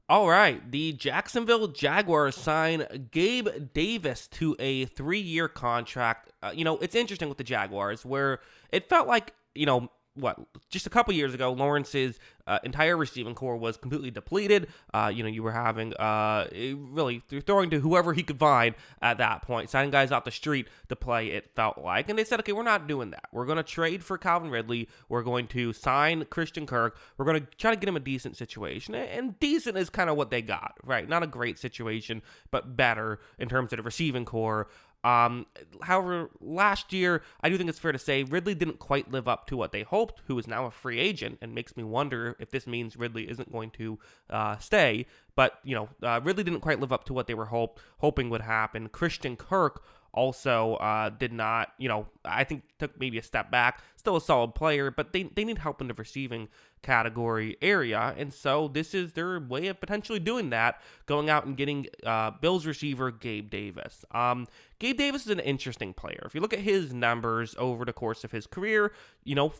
All right, the Jacksonville Jaguars sign Gabe Davis to a 3-year contract. It's interesting with the Jaguars where it felt like, just a couple years ago, Lawrence's entire receiving core was completely depleted. You were having really throwing to whoever he could find at that point, signing guys off the street to play, it felt like. And they said, okay, we're not doing that. We're going to trade for Calvin Ridley. We're going to sign Christian Kirk. We're going to try to get him a decent situation. And decent is kind of what they got, right? Not a great situation, but better in terms of the receiving core. However, last year, I do think it's fair to say Ridley didn't quite live up to what they hoped, who is now a free agent, and makes me wonder if this means Ridley isn't going to stay. But, Ridley didn't quite live up to what they were hoping would happen. Christian Kirk also did not, I think took maybe a step back. Still a solid player, but they need help in the receiving category area. And so this is their way of potentially doing that, going out and getting Bills receiver Gabe Davis. Gabe Davis is an interesting player. If you look at his numbers over the course of his career,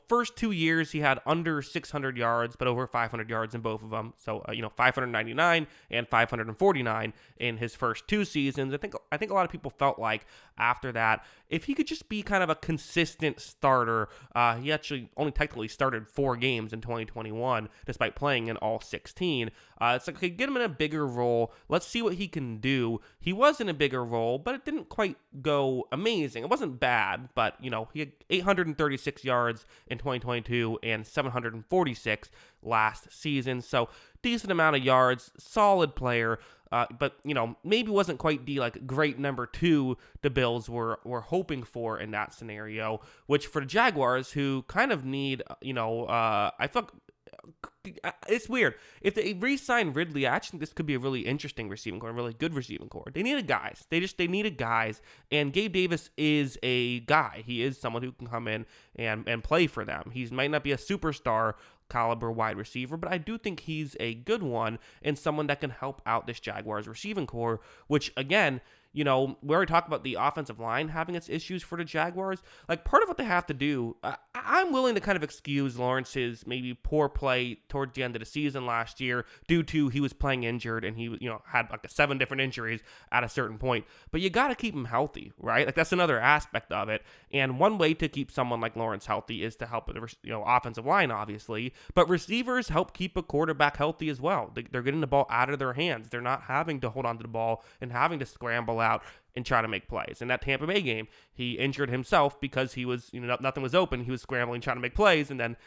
first 2 years he had under 600 yards, but over 500 yards in both of them. So, 599 and 549 in his first 2 seasons. I think a lot of people felt like after that, if he could just be kind of a consistent starter, he actually only technically started 4 games in 2021, despite playing in all 16. It's like, okay, get him in a bigger role. Let's see what he can do. He was in a bigger role, but it didn't quite go amazing. It wasn't bad, but, he had 836 yards in 2022 and 746 last season. So decent amount of yards, solid player. But maybe wasn't quite the great number 2 the Bills were hoping for in that scenario. Which for the Jaguars, who kind of need, I feel it's weird. If they re-sign Ridley, I actually think this could be a really interesting receiving core, a really good receiving core. They needed guys. They needed guys, and Gabe Davis is a guy. He is someone who can come in and play for them. He might not be a superstar caliber wide receiver, but I do think he's a good one and someone that can help out this Jaguars receiving core, which again, we already talked about the offensive line having its issues for the Jaguars. Part of what they have to do, I'm willing to kind of excuse Lawrence's maybe poor play towards the end of the season last year due to he was playing injured and he, had 7 different injuries at a certain point. But you got to keep him healthy, right? That's another aspect of it. And one way to keep someone like Lawrence healthy is to help the offensive line, obviously. But receivers help keep a quarterback healthy as well. They're getting the ball out of their hands. They're not having to hold on to the ball and having to scramble out and try to make plays. In that Tampa Bay game, he injured himself because he was, nothing was open. He was scrambling, trying to make plays, and then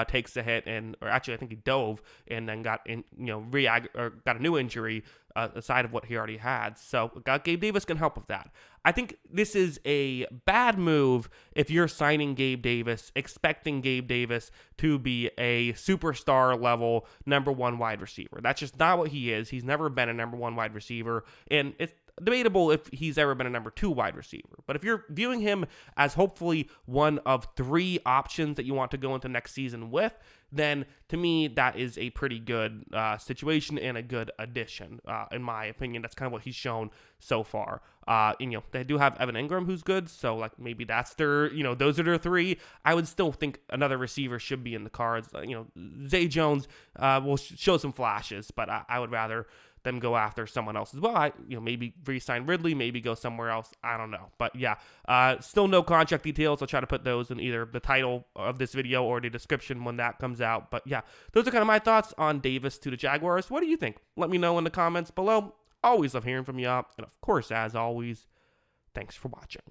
takes a hit, or actually I think he dove and then got got a new injury aside of what he already had. So Gabe Davis can help with that. I think this is a bad move if you're signing Gabe Davis, expecting Gabe Davis to be a superstar level number 1 wide receiver. That's just not what he is. He's never been a number 1 wide receiver, and it's debatable if he's ever been a number 2 wide receiver. But if you're viewing him as hopefully one of 3 options that you want to go into next season with, then to me, that is a pretty good situation and a good addition, in my opinion. That's kind of what he's shown so far. They do have Evan Ingram, who's good, so maybe that's their, those are their 3. I would still think another receiver should be in the cards. Zay Jones will show some flashes, but I would rather them go after someone else as well. Maybe re-sign Ridley, maybe go somewhere else. I don't know. But yeah, still no contract details. I'll try to put those in either the title of this video or the description when that comes out. But yeah, those are kind of my thoughts on Davis to the Jaguars. What do you think? Let me know in the comments below. Always love hearing from you. And of course, as always, thanks for watching.